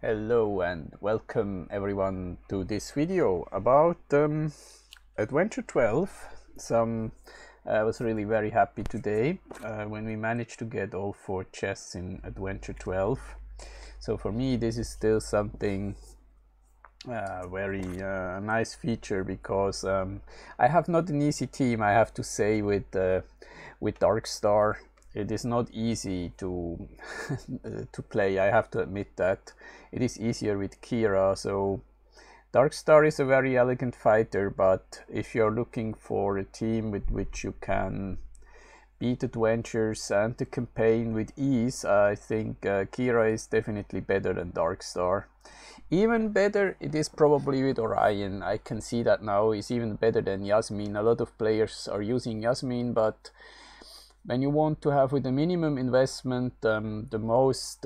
Hello and welcome everyone to this video about Adventure 12. I was really very happy today when we managed to get all 4 chests in Adventure 12. So for me this is still something very nice feature, because I have not an easy team, I have to say, with Darkstar. It is not easy to to play, I have to admit that. It is easier with Kira. So Darkstar is a very elegant fighter, but if you're looking for a team with which you can beat adventures and the campaign with ease, I think Kira is definitely better than Darkstar. Even better it is probably with Orion. I can see that now is even better than Yasmin. A lot of players are using Yasmin, but when you want to have with a minimum investment, the most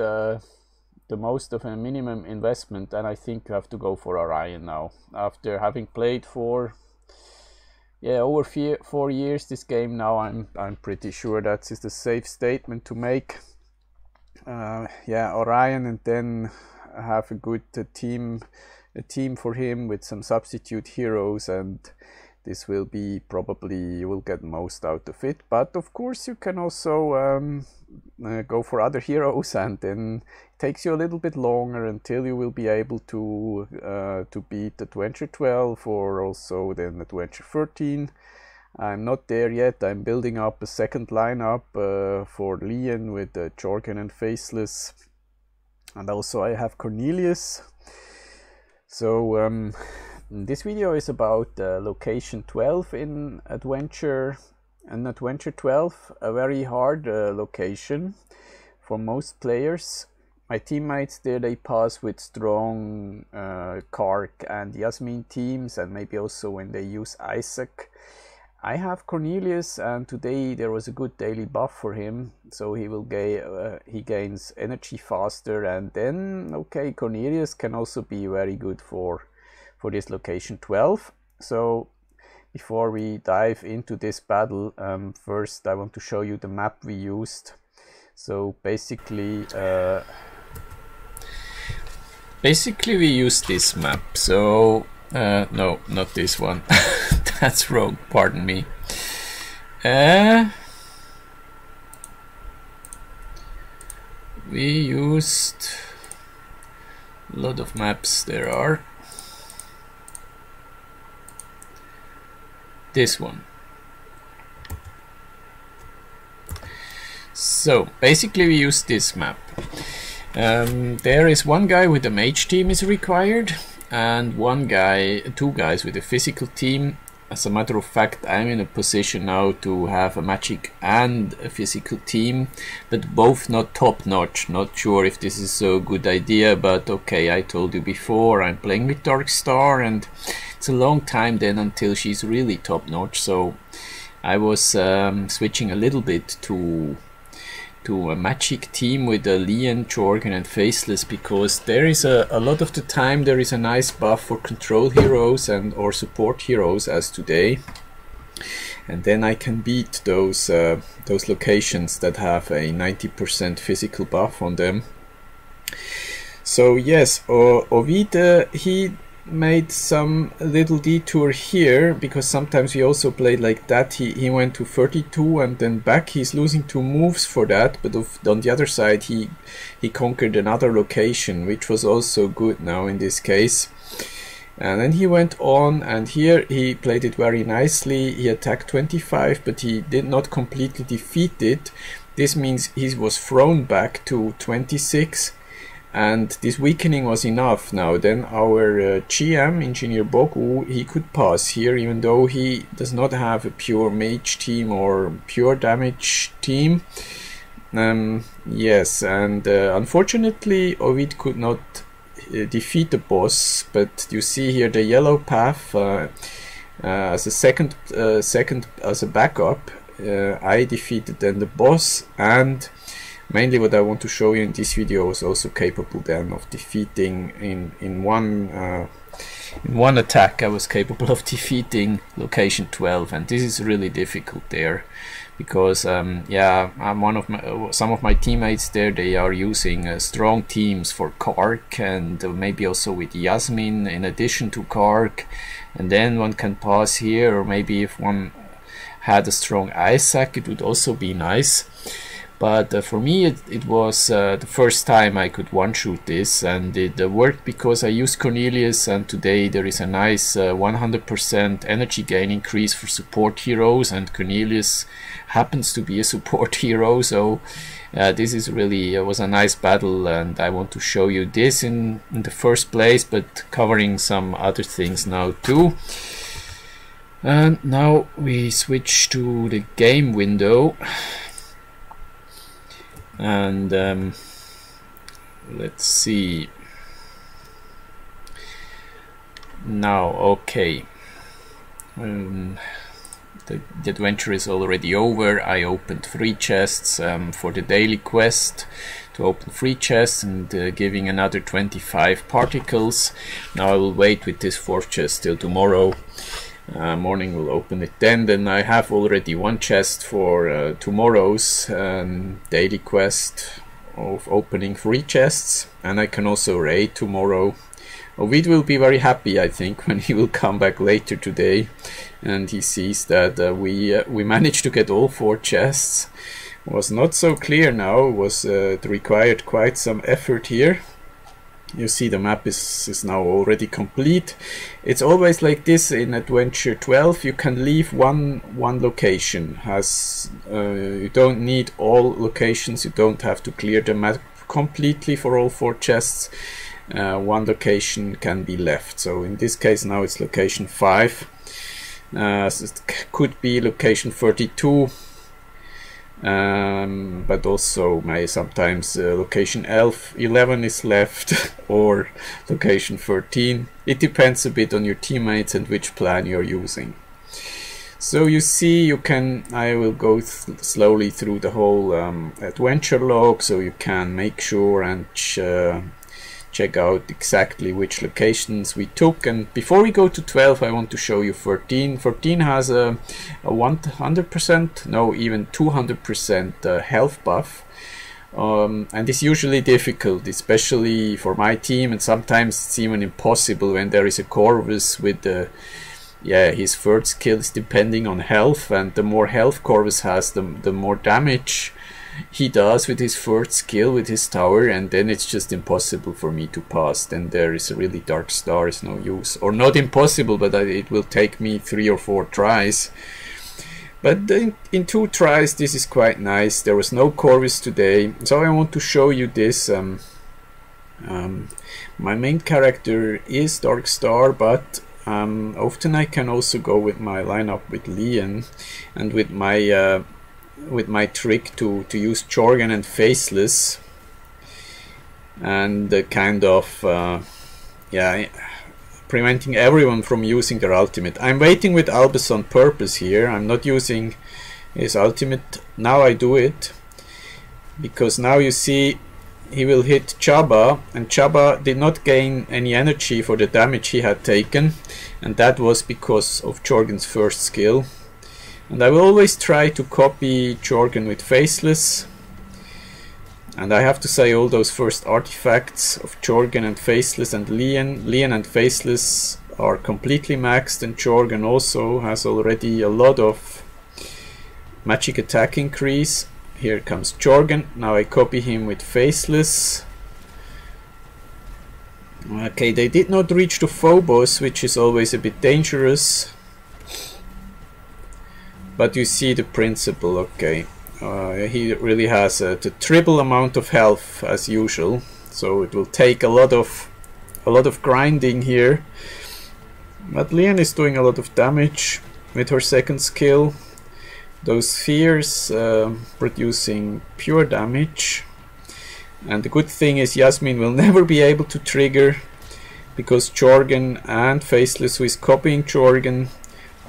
of a minimum investment, and I think you have to go for Orion now. After having played for over 4 years this game now, I'm pretty sure that is the safe statement to make. Orion, and then have a good team for him with some substitute heroes, and this will be probably, you will get most out of it. But of course you can also go for other heroes, and then it takes you a little bit longer until you will be able to beat Adventure 12 or also then Adventure 13. I'm not there yet. I'm building up a second lineup for Leon with Jorgen and Faceless, and also I have Cornelius. So this video is about location 12 in Adventure 12, a very hard location for most players. My teammates there, they pass with strong Kark and Yasmin teams, and maybe also when they use Isaac. I have Cornelius, and today there was a good daily buff for him, so he will he gains energy faster, and then okay, Cornelius can also be very good for this location 12. So before we dive into this battle, first I want to show you the map we used. So basically we used this map. So no, not this one. That's wrong, pardon me. We used a lot of maps there are. This one. So basically we use this map. There is one guy with a mage team is required, and two guys with a physical team. As a matter of fact, I'm in a position now to have a magic and a physical team, but both not top notch. Not sure if this is a good idea, but okay, I told you before, I'm playing with Darkstar, and it's a long time then until she's really top notch. So I was switching a little bit to a magic team with a Leon, Jorgen and Faceless, because there is a lot of the time there is a nice buff for control heroes and or support heroes, as today, and then I can beat those locations that have a 90% physical buff on them. So yes, Ovid, he made some little detour here, because sometimes we also played like that. He went to 32 and then back. He's losing 2 moves for that, but on the other side he conquered another location, which was also good now in this case. And then he went on, and here he played it very nicely. He attacked 25, but he did not completely defeat it. This means he was thrown back to 26, and this weakening was enough. Now then our GM, Engineer Bogu, he could pass here, even though he does not have a pure mage team or pure damage team. Yes, and unfortunately Ovid could not defeat the boss, but you see here the yellow path as a second as a backup. I defeated then the boss, and mainly what I want to show you in this video is also capable then of defeating in one attack. I was capable of defeating location 12, and this is really difficult there, because yeah, some of my teammates there, they are using strong teams for Kark, and maybe also with Yasmin in addition to Kark, and then one can pass here, or maybe if one had a strong Isaac, it would also be nice. But for me, it was the first time I could one-shoot this, and it worked because I used Cornelius, and today there is a nice 100% energy gain increase for support heroes, and Cornelius happens to be a support hero, so this is really was a nice battle, and I want to show you this in the first place, but covering some other things now too. And now we switch to the game window. And let's see. Now, okay. The adventure is already over. I opened 3 chests for the daily quest to open 3 chests, and giving another 25 particles. Now I will wait with this 4th chest till tomorrow. Morning we'll open it then I have already 1 chest for tomorrow's daily quest of opening 3 chests, and I can also raid tomorrow. Ovid will be very happy, I think, when he will come back later today and he sees that we managed to get all 4 chests. It was not so clear now, it required quite some effort here. You see the map is now already complete. It's always like this in Adventure 12. You can leave one location. You don't need all locations. You don't have to clear the map completely for all 4 chests. One location can be left. So in this case now it's location 5. So it could be location 32. But also sometimes location 11 is left or location 13. It depends a bit on your teammates and which plan you're using. So you see, I will go slowly through the whole adventure log, so you can make sure and check out exactly which locations we took. And before we go to 12, I want to show you 13. 13 has a 100%, no, even 200% health buff, and it's usually difficult, especially for my team, and sometimes it's even impossible when there is a Corvus with his 3rd skill is depending on health, and the more health Corvus has, the more damage he does with his 3rd skill with his tower, and then it's just impossible for me to pass. Then there is a really Dark Star is no use, or not impossible, but it will take me 3 or 4 tries. But in 2 tries this is quite nice. There was no Corvus today, so I want to show you this. My main character is Dark Star, but often I can also go with my lineup with Leon, and with my trick to use Jorgen and Faceless, and kind of preventing everyone from using their ultimate. I'm waiting with Albus on purpose here. I'm not using his ultimate. Now I do it because now you see he will hit Chaba, and Chaba did not gain any energy for the damage he had taken, and that was because of Jorgen's 1st skill. And I will always try to copy Jorgen with Faceless. And I have to say, all those first artifacts of Jorgen and Faceless and Leon and Faceless are completely maxed, and Jorgen also has already a lot of magic attack increase. Here comes Jorgen. Now I copy him with Faceless. Okay, they did not reach to Phobos, which is always a bit dangerous. But you see the principle, okay. He really has the triple amount of health as usual, so it will take a lot of grinding here. But Leon is doing a lot of damage with her 2nd skill. Those spheres producing pure damage. And the good thing is Yasmin will never be able to trigger, because Jorgen and Faceless, who is copying Jorgen,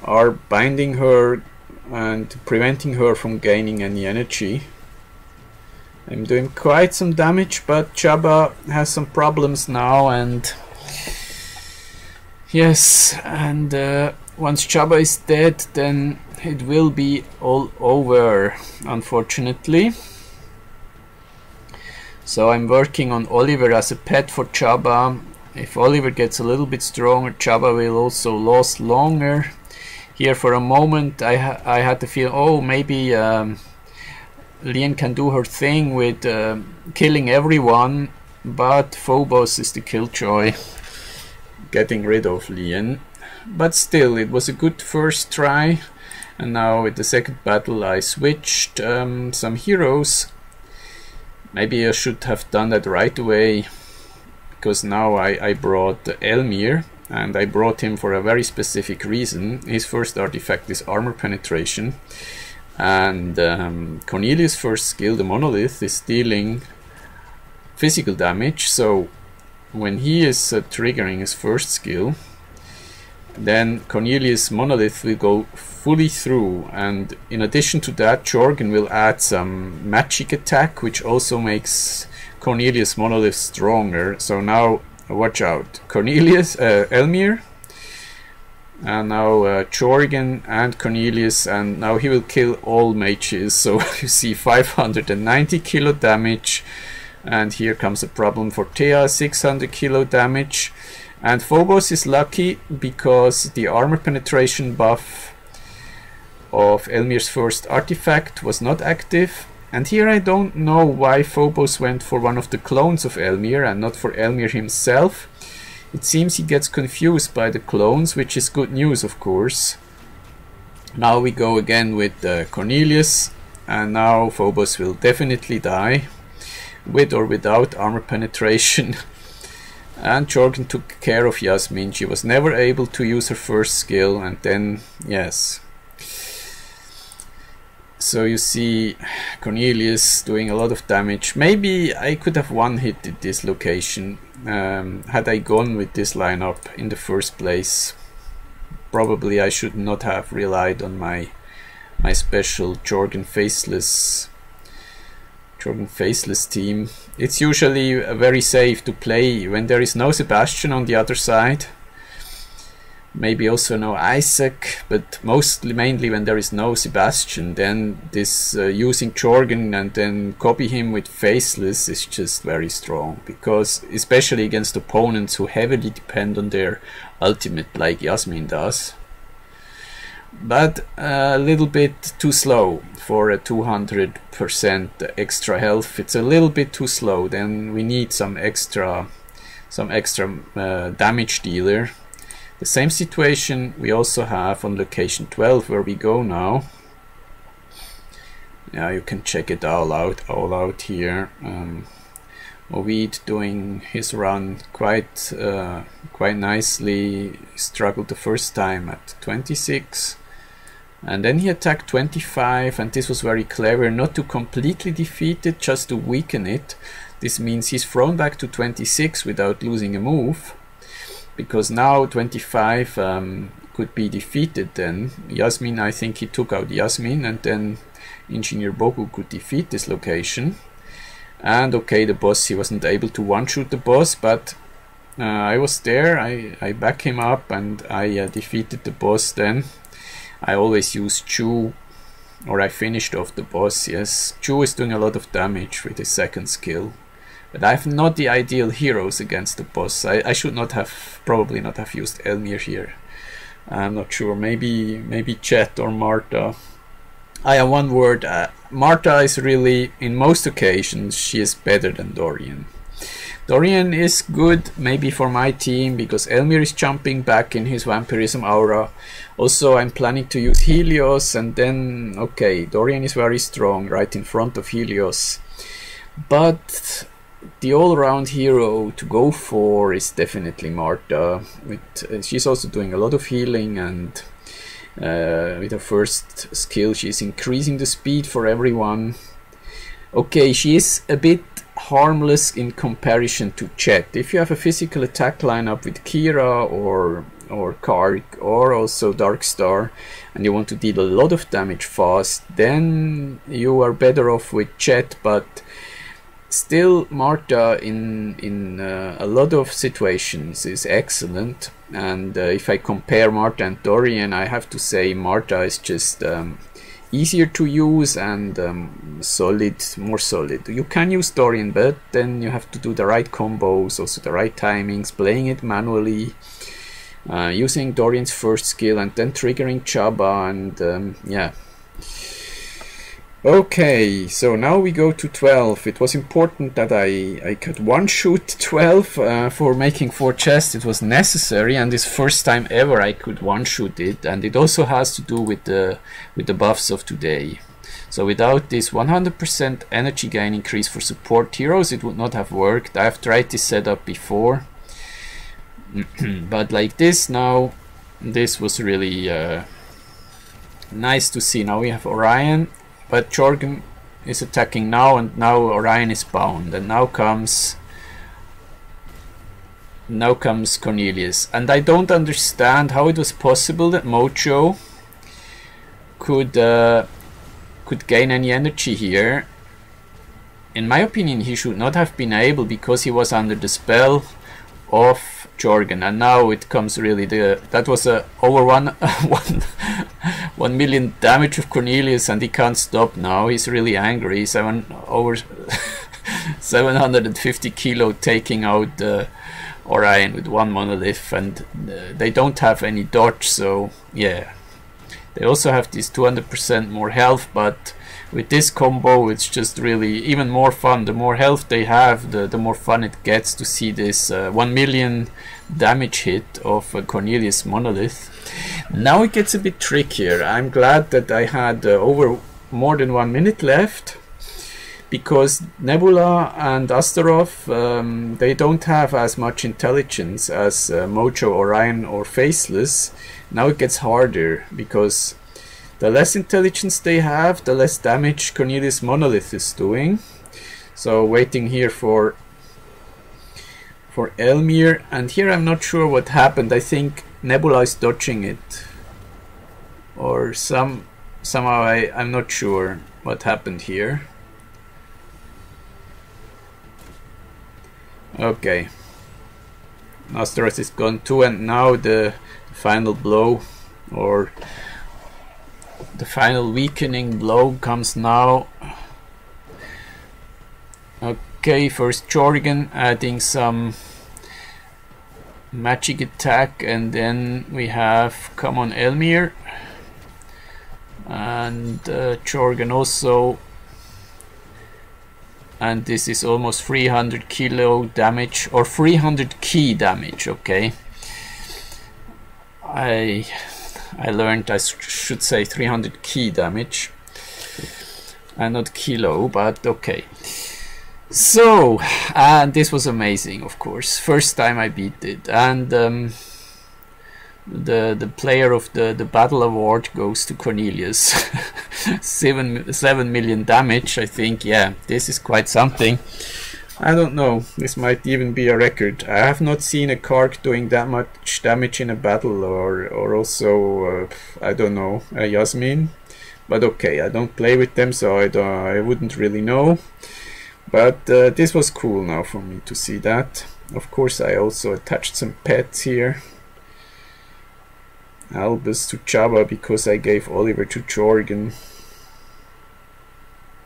are binding her and preventing her from gaining any energy. I'm doing quite some damage, but Chaba has some problems now, and yes, and once Chaba is dead, then it will be all over, unfortunately. So I'm working on Oliver as a pet for Jabba. If Oliver gets a little bit stronger, Jabba will also last longer. Here for a moment I had to feel, oh, maybe Lien can do her thing with killing everyone, but Phobos is the killjoy, getting rid of Lien. But still, it was a good first try. And now with the second battle I switched some heroes. Maybe I should have done that right away, because now I brought Elmir, and I brought him for a very specific reason. His first artifact is armor penetration, and Cornelius' first skill, the monolith, is dealing physical damage. So when he is triggering his first skill, then Cornelius' monolith will go fully through, and in addition to that, Jorgen will add some magic attack, which also makes Cornelius' monolith stronger. So now watch out, Cornelius, Elmir, and now Jorgen and Cornelius, and now he will kill all mages. So you see 590 kilo damage, and here comes a problem for Thea, 600 kilo damage. And Phobos is lucky because the armor penetration buff of Elmir's first artifact was not active. And here I don't know why Phobos went for one of the clones of Elmir and not for Elmir himself. It seems he gets confused by the clones, which is good news, of course. Now we go again with Cornelius, and now Phobos will definitely die, with or without armor penetration. And Jorgen took care of Yasmin. She was never able to use her first skill, and then, yes. So you see Cornelius doing a lot of damage. Maybe I could have one-hitted this location had I gone with this lineup in the first place. Probably I should not have relied on my special Jorgen Faceless team. It's usually very safe to play when there is no Sebastian on the other side. Maybe also no Isaac, but mainly when there is no Sebastian, then this using Jorgen and then copy him with Faceless is just very strong, because especially against opponents who heavily depend on their ultimate, like Yasmin does. But a little bit too slow for a 200% extra health. It's a little bit too slow. Then we need some extra damage dealer. The same situation we also have on location 12, where we go now. Yeah, you can check it all out here. Ovid doing his run quite nicely. Struggled the first time at 26. And then he attacked 25, and this was very clever, not to completely defeat it, just to weaken it. This means he's thrown back to 26 without losing a move, because now 25 could be defeated then. Yasmin, I think he took out Yasmin, and then Engineer Bogu could defeat this location. And okay, the boss, he wasn't able to one-shoot the boss, but I was there, I back him up, and I defeated the boss then. I always use Chu, or I finished off the boss, yes. Chu is doing a lot of damage with his second skill. But I have not the ideal heroes against the boss. I should probably not have used Elmir here. I'm not sure, maybe Chet or Marta. I have one word, Marta is really, in most occasions, she is better than Dorian. Dorian is good, maybe for my team, because Elmir is jumping back in his vampirism aura. Also, I'm planning to use Helios, and then, okay, Dorian is very strong, right in front of Helios. But the all-round hero to go for is definitely Marta. She's also doing a lot of healing, and with her first skill, she's increasing the speed for everyone. Okay, she is a bit harmless in comparison to Chet. If you have a physical attack lineup with Kira or Karg or also Darkstar, and you want to deal a lot of damage fast, then you are better off with Chet. But Still, Marta in a lot of situations is excellent, and if I compare Marta and Dorian, I have to say Marta is just easier to use and solid, more solid. You can use Dorian, but then you have to do the right combos, also the right timings, playing it manually, using Dorian's first skill and then triggering Chaba, and yeah. Okay, so now we go to 12. It was important that I could one-shoot 12 for making 4 chests. It was necessary, and this first time ever I could one-shoot it, and it also has to do with the buffs of today. So without this 100% energy gain increase for support heroes, it would not have worked. I've tried this setup before, but like this now, this was really nice to see. Now we have Orion, but Jorgen is attacking now, and now Orion is bound, and now comes Cornelius, and I don't understand how it was possible that Mojo could gain any energy here. In my opinion, he should not have been able, because he was under the spell of Jorgen, and now it comes really that was over 1 million damage of Cornelius, and he can't stop now. He's really angry. Over 750 kilo taking out Orion with 1 monolith, and they don't have any dodge, so yeah. They also have this 200% more health, but with this combo it's just really even more fun. The more health they have, the more fun it gets to see this 1 million damage hit of Cornelius monolith. Now it gets a bit trickier. I'm glad that I had over more than 1 minute left, because Nebula and Astaroth, they don't have as much intelligence as Mojo, Orion or Faceless. Now it gets harder, because the less intelligence they have, the less damage Cornelius monolith is doing. So waiting here for Elmir, and here I'm not sure what happened. I think Nebula is dodging it, or somehow I'm not sure what happened here. Okay, Astaroth is gone too, and now the final blow, or the final weakening blow, comes now. Okay, first Jorgen adding some magic attack, and then we have come on Elmir, and Jorgen also, and this is almost 300 kilo damage, or 300 key damage. Okay, I learned I should say 300 key damage and not kilo, but okay. So, and this was amazing, of course. First time I beat it, and the player of the battle award goes to Cornelius. 7 million damage, I think. Yeah, this is quite something. I don't know, this might even be a record. I have not seen a Kark doing that much damage in a battle, or also I don't know, a Yasmin. But okay, I don't play with them, so I wouldn't really know. But this was cool now for me to see that. Of course, I also attached some pets here. Albus to Chaba, because I gave Oliver to Jorgen.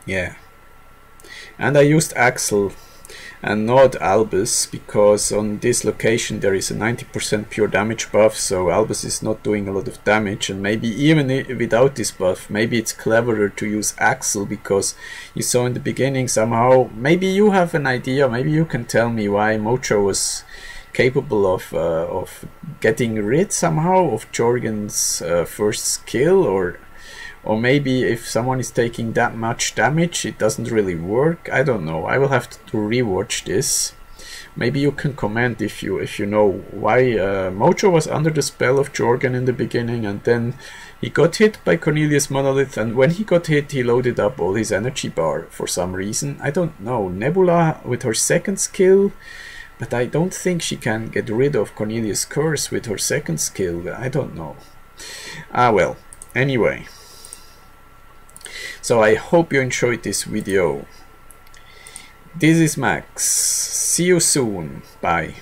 Yeah. And I used Axel and not Albus, because on this location there is a 90% pure damage buff, so Albus is not doing a lot of damage, and maybe even without this buff, maybe it's cleverer to use Axel, because you saw in the beginning somehow, maybe you have an idea, maybe you can tell me why Mojo was capable of getting rid somehow of Jorgen's first skill, or maybe if someone is taking that much damage it doesn't really work. I don't know. I will have to rewatch this. Maybe you can comment if you know why Mojo was under the spell of Jorgen in the beginning, and then he got hit by Cornelius monolith, and when he got hit he loaded up all his energy bar for some reason. I don't know. Nebula with her second skill, but I don't think she can get rid of Cornelius' curse with her second skill. I don't know. Ah well, anyway. So I hope you enjoyed this video. This is Max. See you soon. Bye.